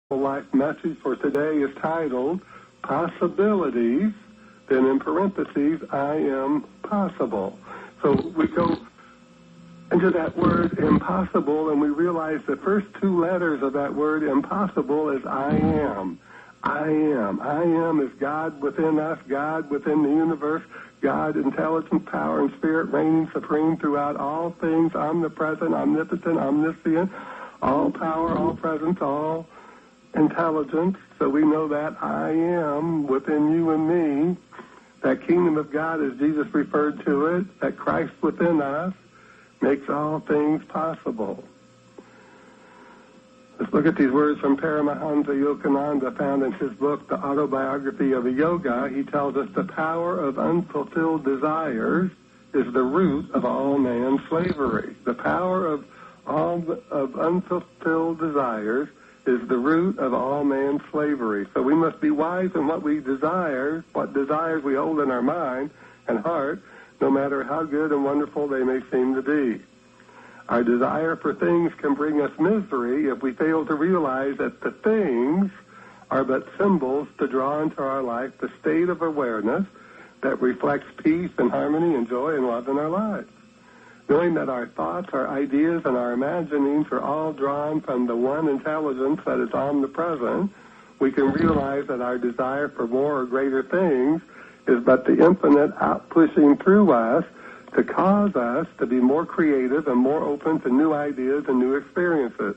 Life message for today is titled Possibilities, then in parentheses, I am possible. So we go into that word impossible and we realize the first two letters of that word impossible is I am. I am. I am is God within us, God within the universe, God, intelligent power and spirit reigning supreme throughout all things, omnipresent, omnipotent, omniscient, all power, all presence, all intelligence. So we know that I am within you and me, that kingdom of God as Jesus referred to it, that Christ within us makes all things possible. Let's look at these words from Paramahansa Yogananda found in his book, The Autobiography of a Yoga. He tells us the power of unfulfilled desires is the root of all man's slavery. The power of unfulfilled desires is the root of all man's slavery. So we must be wise in what we desire, what desires we hold in our mind and heart, no matter how good and wonderful they may seem to be. Our desire for things can bring us misery if we fail to realize that the things are but symbols to draw into our life the state of awareness that reflects peace and harmony and joy and love in our lives. Knowing that our thoughts, our ideas, and our imaginings are all drawn from the one intelligence that is omnipresent, we can realize that our desire for more or greater things is but the infinite out-pushing through us to cause us to be more creative and more open to new ideas and new experiences.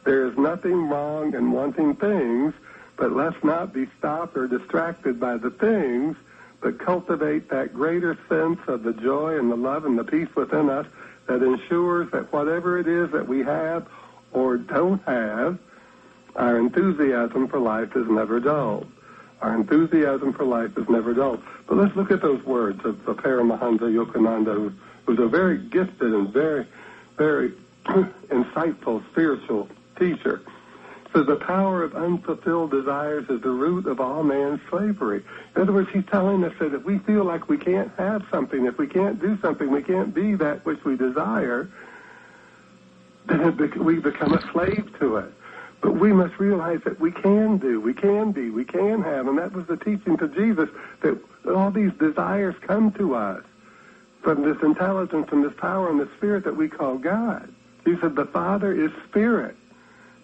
There is nothing wrong in wanting things, but let's not be stopped or distracted by the things, but cultivate that greater sense of the joy and the love and the peace within us that ensures that whatever it is that we have or don't have, our enthusiasm for life is never dulled. Our enthusiasm for life is never dulled. But let's look at those words of Paramahansa Yogananda, who was a very gifted and very, very insightful spiritual teacher. So the power of unfulfilled desires is the root of all man's slavery. In other words, he's telling us that if we feel like we can't have something, if we can't do something, we can't be that which we desire, then we become a slave to it. But we must realize that we can do, we can be, we can have, and that was the teaching to Jesus, that all these desires come to us from this intelligence and this power and the spirit that we call God. He said the Father is spirit.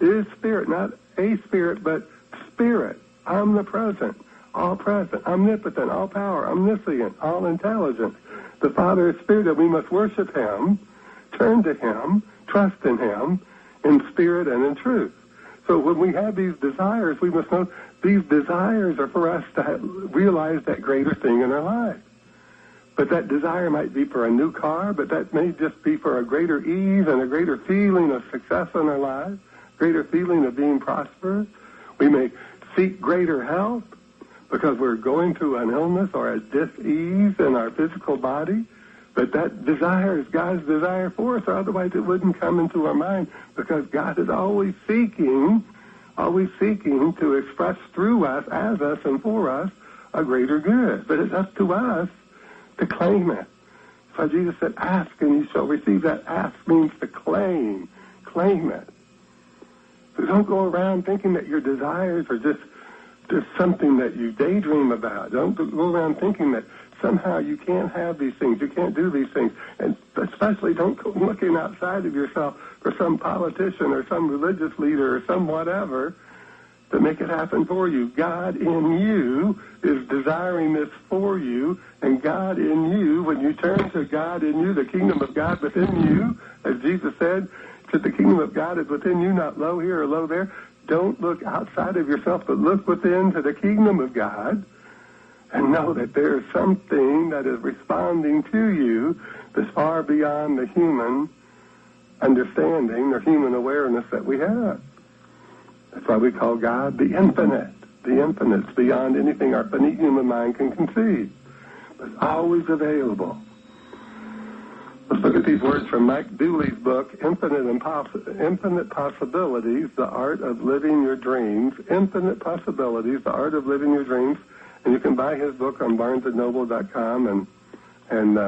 It is spirit, not a spirit, but spirit, omnipresent, all present, omnipotent, all power, omniscient, all intelligent. The Father is spirit, and we must worship him, turn to him, trust in him, in spirit and in truth. So when we have these desires, we must know these desires are for us to realize that greater thing in our life. But that desire might be for a new car, but that may just be for a greater ease and a greater feeling of success in our lives, greater feeling of being prosperous. We may seek greater health because we're going through an illness or a dis-ease in our physical body. But that desire is God's desire for us, or otherwise it wouldn't come into our mind, because God is always seeking to express through us, as us, and for us a greater good. But it's up to us to claim it. So Jesus said, ask and you shall receive. That ask means to claim it. So don't go around thinking that your desires are just something that you daydream about. Don't go around thinking that somehow you can't have these things, you can't do these things. And especially don't go looking outside of yourself for some politician or some religious leader or some whatever to make it happen for you. God in you is desiring this for you, and God in you, when you turn to God in you, the kingdom of God within you, as Jesus said, that the kingdom of God is within you, not low here or low there. Don't look outside of yourself, but look within to the kingdom of God and know that there is something that is responding to you that's far beyond the human understanding or human awareness that we have. That's why we call God the infinite. The infinite is beyond anything our finite human mind can conceive. But it's always available. Let's look at these words from Mike Dooley's book, Infinite Possibilities, The Art of Living Your Dreams. Infinite Possibilities, The Art of Living Your Dreams. And you can buy his book on BarnesandNoble.com and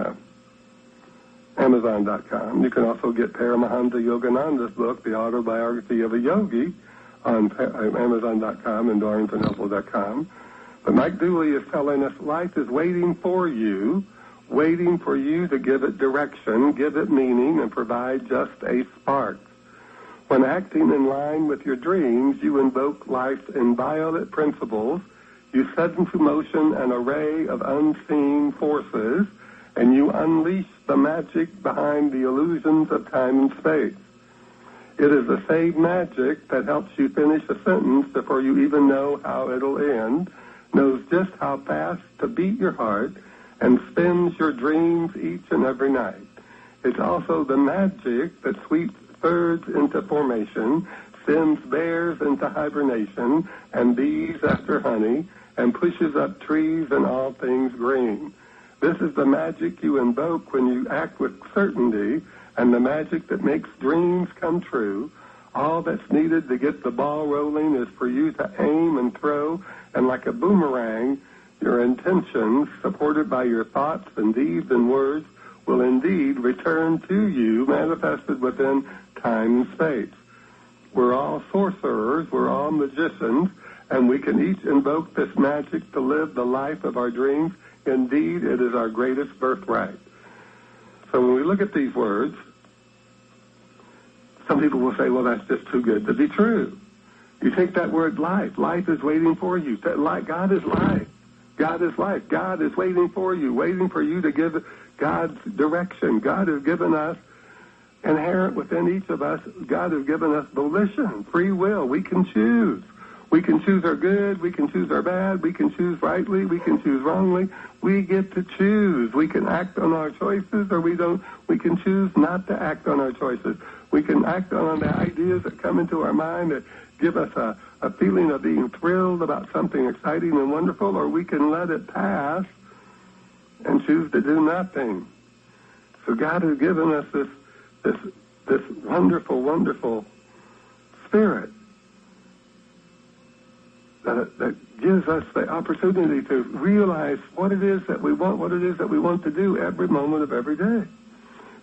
Amazon.com. You can also get Paramahansa Yogananda's book, The Autobiography of a Yogi, on Amazon.com and BarnesandNoble.com. But Mike Dooley is telling us life is waiting for you to give it direction, give it meaning, and provide just a spark. When acting in line with your dreams, you invoke life's inviolate principles. You set into motion an array of unseen forces, and you unleash the magic behind the illusions of time and space. It is the same magic that helps you finish a sentence before you even know how it'll end, knows just how fast to beat your heart, and spins your dreams each and every night. It's also the magic that sweeps birds into formation, sends bears into hibernation, and bees after honey, and pushes up trees and all things green. This is the magic you invoke when you act with certainty, and the magic that makes dreams come true. All that's needed to get the ball rolling is for you to aim and throw, and like a boomerang, your intentions, supported by your thoughts and deeds and words, will indeed return to you, manifested within time and space. We're all sorcerers, we're all magicians, and we can each invoke this magic to live the life of our dreams. Indeed, it is our greatest birthright. So when we look at these words, some people will say, well, that's just too good to be true. You take that word life. Life is waiting for you. God is life. God is life. God is waiting for you to give God's direction. God has given us, inherent within each of us, God has given us volition, free will. We can choose. We can choose our good. We can choose our bad. We can choose rightly. We can choose wrongly. We get to choose. We can act on our choices, or we don't. We can choose not to act on our choices. We can act on the ideas that come into our mind that give us a feeling of being thrilled about something exciting and wonderful, or we can let it pass and choose to do nothing. So God has given us this wonderful, wonderful spirit that gives us the opportunity to realize what it is that we want to do every moment of every day.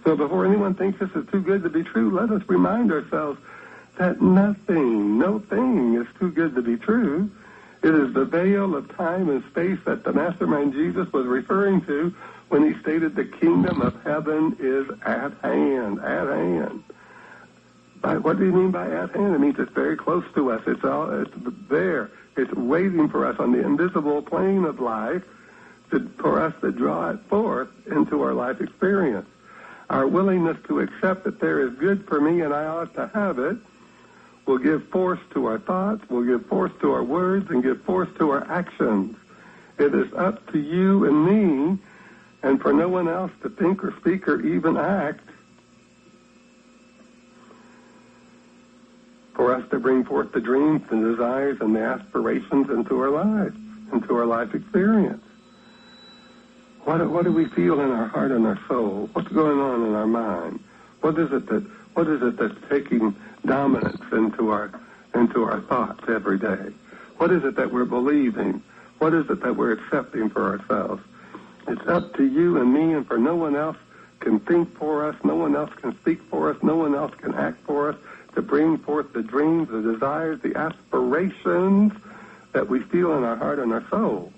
So before anyone thinks this is too good to be true, let us remind ourselves that no thing is too good to be true. It is the veil of time and space that the Mastermind Jesus was referring to when he stated the kingdom of heaven is at hand, at hand. What do you mean by at hand? It means it's very close to us. It's there. It's waiting for us on the invisible plane of life for us to draw it forth into our life experience. Our willingness to accept that there is good for me and I ought to have it will give force to our thoughts, will give force to our words, and give force to our actions. It is up to you and me, and for no one else to think or speak or even act, for us to bring forth the dreams and desires and the aspirations into our lives, into our life experience. What do we feel in our heart and our soul? What's going on in our mind? What is it that's taking dominance into our thoughts every day? What is it that we're believing? What is it that we're accepting for ourselves? It's up to you and me, and for no one else can think for us, no one else can speak for us, no one else can act for us, to bring forth the dreams, the desires, the aspirations that we feel in our heart and our soul.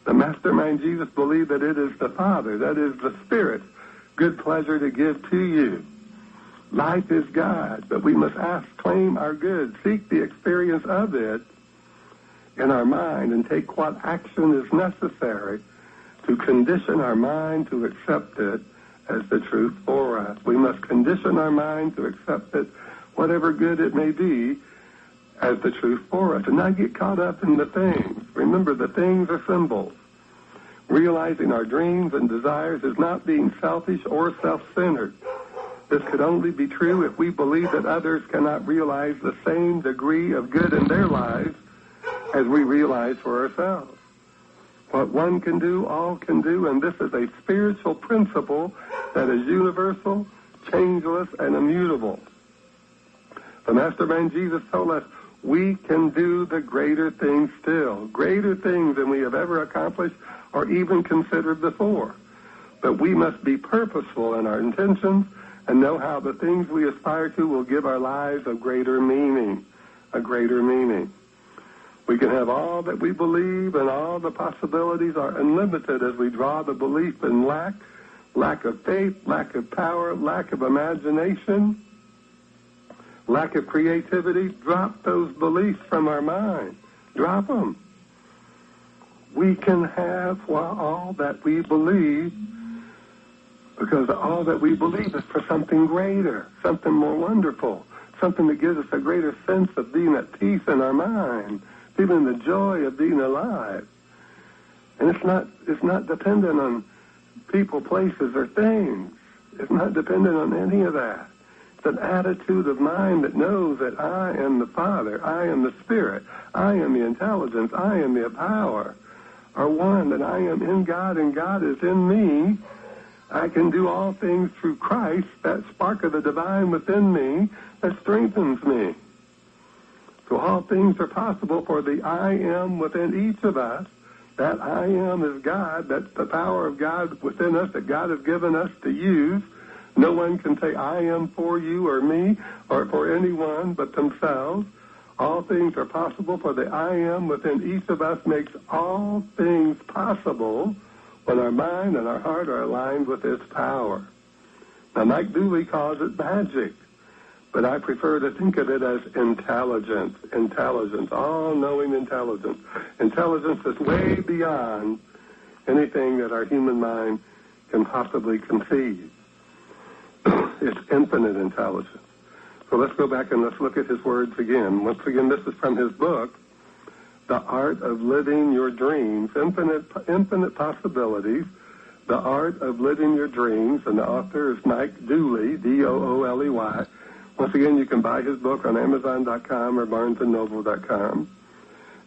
The Mastermind Jesus believed that it is the Father, that is the Spirit's good pleasure to give to you. Life is God, but we must claim our good, seek the experience of it in our mind, and take what action is necessary to condition our mind to accept it as the truth for us. We must condition our mind to accept it, whatever good it may be, as the truth for us, and not get caught up in the things. Remember, the things are symbols. Realizing our dreams and desires is not being selfish or self-centered. This could only be true if we believe that others cannot realize the same degree of good in their lives as we realize for ourselves. What one can do, all can do, and this is a spiritual principle that is universal, changeless, and immutable. The Mastermind Jesus told us we can do the greater things still, greater things than we have ever accomplished or even considered before. But we must be purposeful in our intentions and know how the things we aspire to will give our lives a greater meaning. a greater meaning. We can have all that we believe, and all the possibilities are unlimited as we draw the belief in lack of faith, lack of power, lack of imagination, lack of creativity. Drop those beliefs from our mind. Drop them. We can have all that we believe, because all that we believe is for something greater, something more wonderful, something that gives us a greater sense of being at peace in our mind, feeling the joy of being alive. And it's not dependent on people, places, or things. It's not dependent on any of that. It's an attitude of mind that knows that I am the Father, I am the Spirit, I am the intelligence, I am the power, are one, that I am in God and God is in me. I can do all things through Christ, that spark of the divine within me that strengthens me. So all things are possible for the I am within each of us. That I am is God. That's the power of God within us that God has given us to use. No one can say I am for you or me or for anyone but themselves. All things are possible for the I am within each of us makes all things possible when our mind and our heart are aligned with its power. Now, Mike Dooley calls it magic, but I prefer to think of it as intelligence, all-knowing intelligence. Intelligence is way beyond anything that our human mind can possibly conceive. It's infinite intelligence. So let's go back and let's look at his words again. Once again, this is from his book, The Art of Living Your Dreams, Infinite Possibilities, The Art of Living Your Dreams, and the author is Mike Dooley, D-O-O-L-E-Y. Once again, you can buy his book on Amazon.com or BarnesandNoble.com.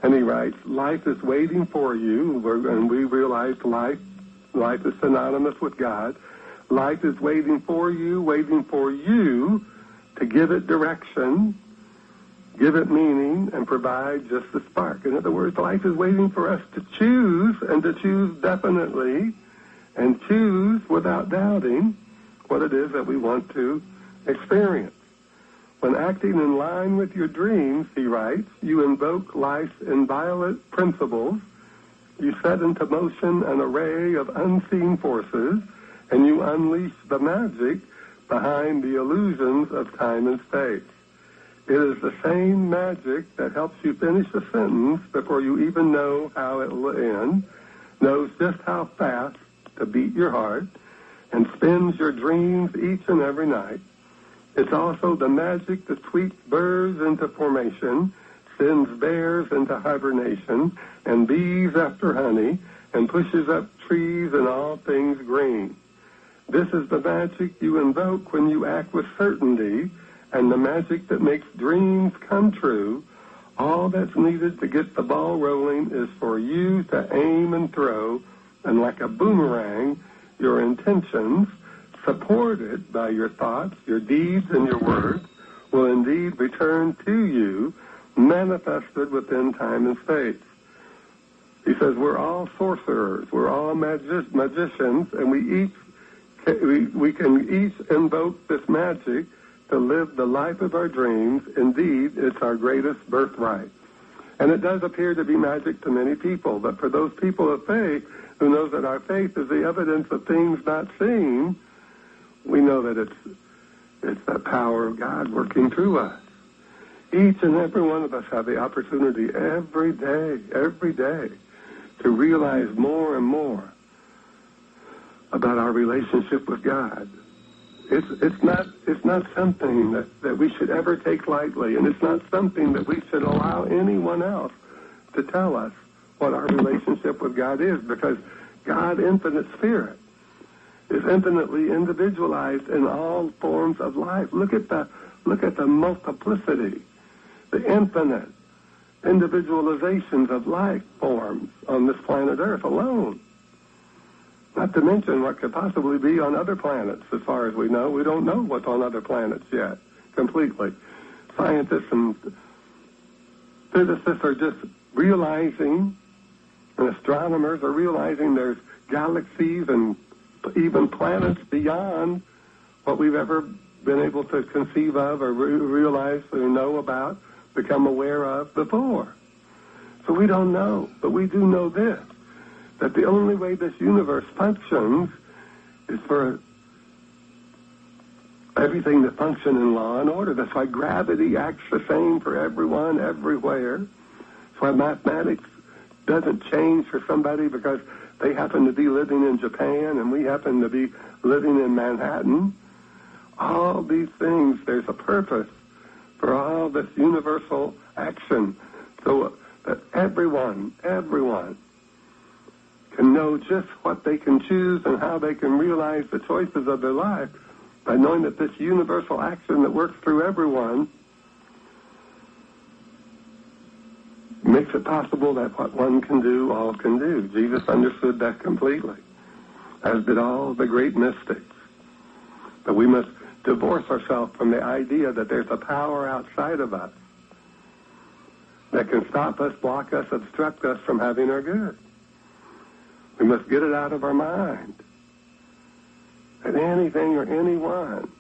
And he writes, life is waiting for you, and we realize life is synonymous with God. Life is waiting for you to give it direction, give it meaning, and provide just the spark. In other words, life is waiting for us to choose, and to choose definitely, and choose without doubting what it is that we want to experience. When acting in line with your dreams, he writes, you invoke life's inviolate principles, you set into motion an array of unseen forces, and you unleash the magic behind the illusions of time and space. It is the same magic that helps you finish a sentence before you even know how it will end, knows just how fast to beat your heart, and spins your dreams each and every night. It's also the magic that sweeps birds into formation, sends bears into hibernation, and bees after honey, and pushes up trees and all things green. This is the magic you invoke when you act with certainty, and the magic that makes dreams come true. All that's needed to get the ball rolling is for you to aim and throw, and like a boomerang, your intentions, supported by your thoughts, your deeds, and your words, will indeed return to you, manifested within time and space. He says we're all sorcerers, we're all magicians, and we can each invoke this magic to live the life of our dreams. Indeed, it's our greatest birthright. And it does appear to be magic to many people, but for those people of faith who know that our faith is the evidence of things not seen, we know that it's the power of God working through us. Each and every one of us have the opportunity every day, to realize more and more about our relationship with God. It's not something that we should ever take lightly, and it's not something that we should allow anyone else to tell us what our relationship with God is, because God, infinite spirit, is infinitely individualized in all forms of life. Look at the multiplicity, the infinite individualizations of life forms on this planet Earth alone. Not to mention what could possibly be on other planets. As far as we know, we don't know what's on other planets yet, completely. Scientists and physicists are just realizing, and astronomers are realizing there's galaxies and even planets beyond what we've ever been able to conceive of or realize or know about. become aware of before. So we don't know, but we do know this, that the only way this universe functions is for everything to function in law and order. That's why gravity acts the same for everyone, everywhere. That's why mathematics doesn't change for somebody because they happen to be living in Japan and we happen to be living in Manhattan. All these things, there's a purpose for all this universal action so that everyone can know just what they can choose and how they can realize the choices of their life by knowing that this universal action that works through everyone makes it possible that what one can do, all can do. Jesus understood that completely, as did all the great mystics. But we must divorce ourselves from the idea that there's a power outside of us that can stop us, block us, obstruct us from having our good. We must get it out of our mind that anything or anyone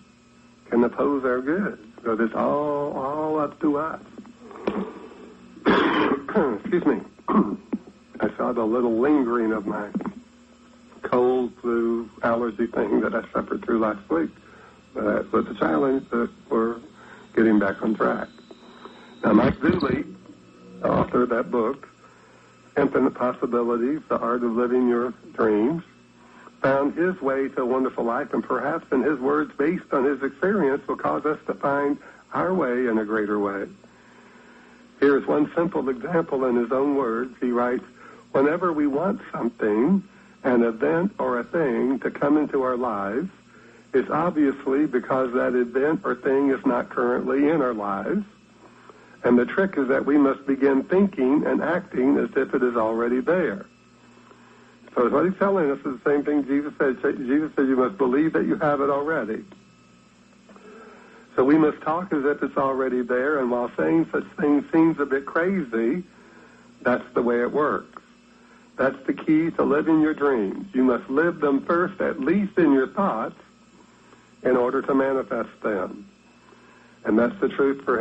can oppose our good, because it's all up to us. Excuse me. I saw the little lingering of my cold, flu, allergy thing that I suffered through last week. But the challenge that we're getting back on track. Now, Mike Dooley, the author of that book, Infinite Possibilities, The Art of Living Your Dreams, found his way to a wonderful life, and perhaps in his words, based on his experience, will cause us to find our way in a greater way. Here's one simple example in his own words. He writes, whenever we want something, an event or a thing to come into our lives, it's obviously because that event or thing is not currently in our lives. And the trick is that we must begin thinking and acting as if it is already there. So what he's telling us is the same thing Jesus said. Jesus said you must believe that you have it already. So we must talk as if it's already there, and while saying such things seems a bit crazy, that's the way it works. That's the key to living your dreams. You must live them first, at least in your thoughts, in order to manifest them. And that's the truth for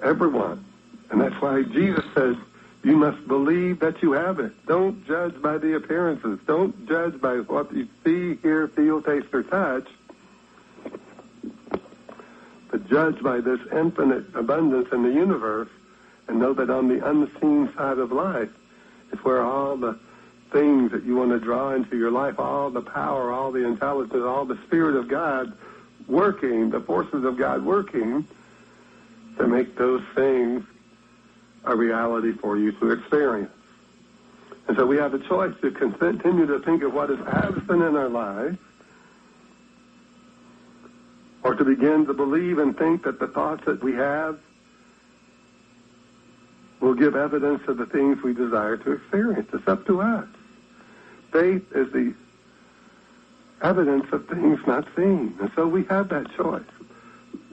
everyone. And that's why Jesus says, you must believe that you have it. Don't judge by the appearances. Don't judge by what you see, hear, feel, taste, or touch. But judge by this infinite abundance in the universe and know that on the unseen side of life is where all the things that you want to draw into your life, all the power, all the intelligence, all the Spirit of God working, the forces of God working to make those things a reality for you to experience. And so we have a choice to continue to think of what is absent in our lives, or to begin to believe and think that the thoughts that we have will give evidence of the things we desire to experience. It's up to us. Faith is the evidence of things not seen. And so we have that choice.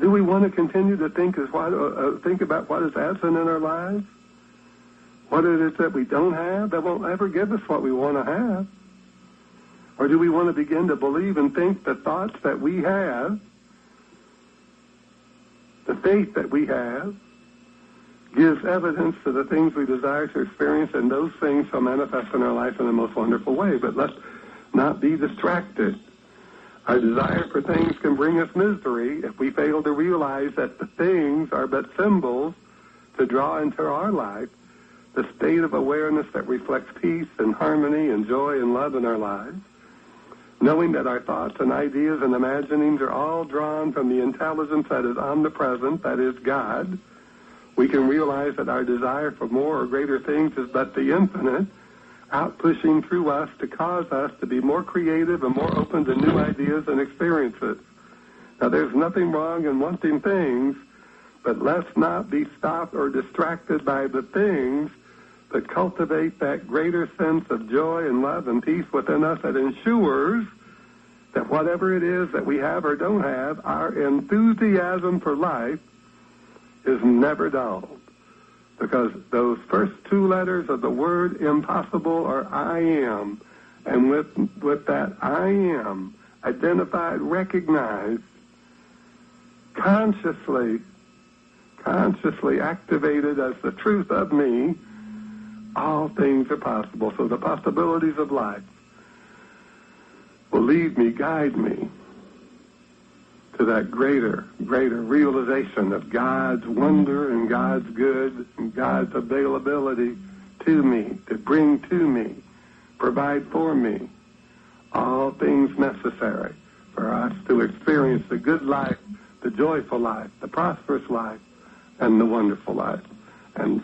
Do we want to continue to think about what is absent in our lives? What it is that we don't have that won't ever give us what we want to have? Or do we want to begin to believe and think the thoughts that we have, the faith that we have, gives evidence to the things we desire to experience, and those things shall manifest in our life in the most wonderful way. But let's not be distracted. Our desire for things can bring us misery if we fail to realize that the things are but symbols to draw into our life the state of awareness that reflects peace and harmony and joy and love in our lives. Knowing that our thoughts and ideas and imaginings are all drawn from the intelligence that is omnipresent, that is God, we can realize that our desire for more or greater things is but the infinite, out-pushing through us to cause us to be more creative and more open to new ideas and experiences. Now, there's nothing wrong in wanting things, but let's not be stopped or distracted by the things that cultivate that greater sense of joy and love and peace within us that ensures that whatever it is that we have or don't have, our enthusiasm for life is never dulled. Because those first two letters of the word impossible are I am. And with that I am, identified, recognized, consciously consciously activated as the truth of me, all things are possible. So the possibilities of life will lead me, guide me to that greater realization of God's wonder and God's good and God's availability to me, to bring to me, provide for me all things necessary for us to experience the good life, the joyful life, the prosperous life, and the wonderful life. And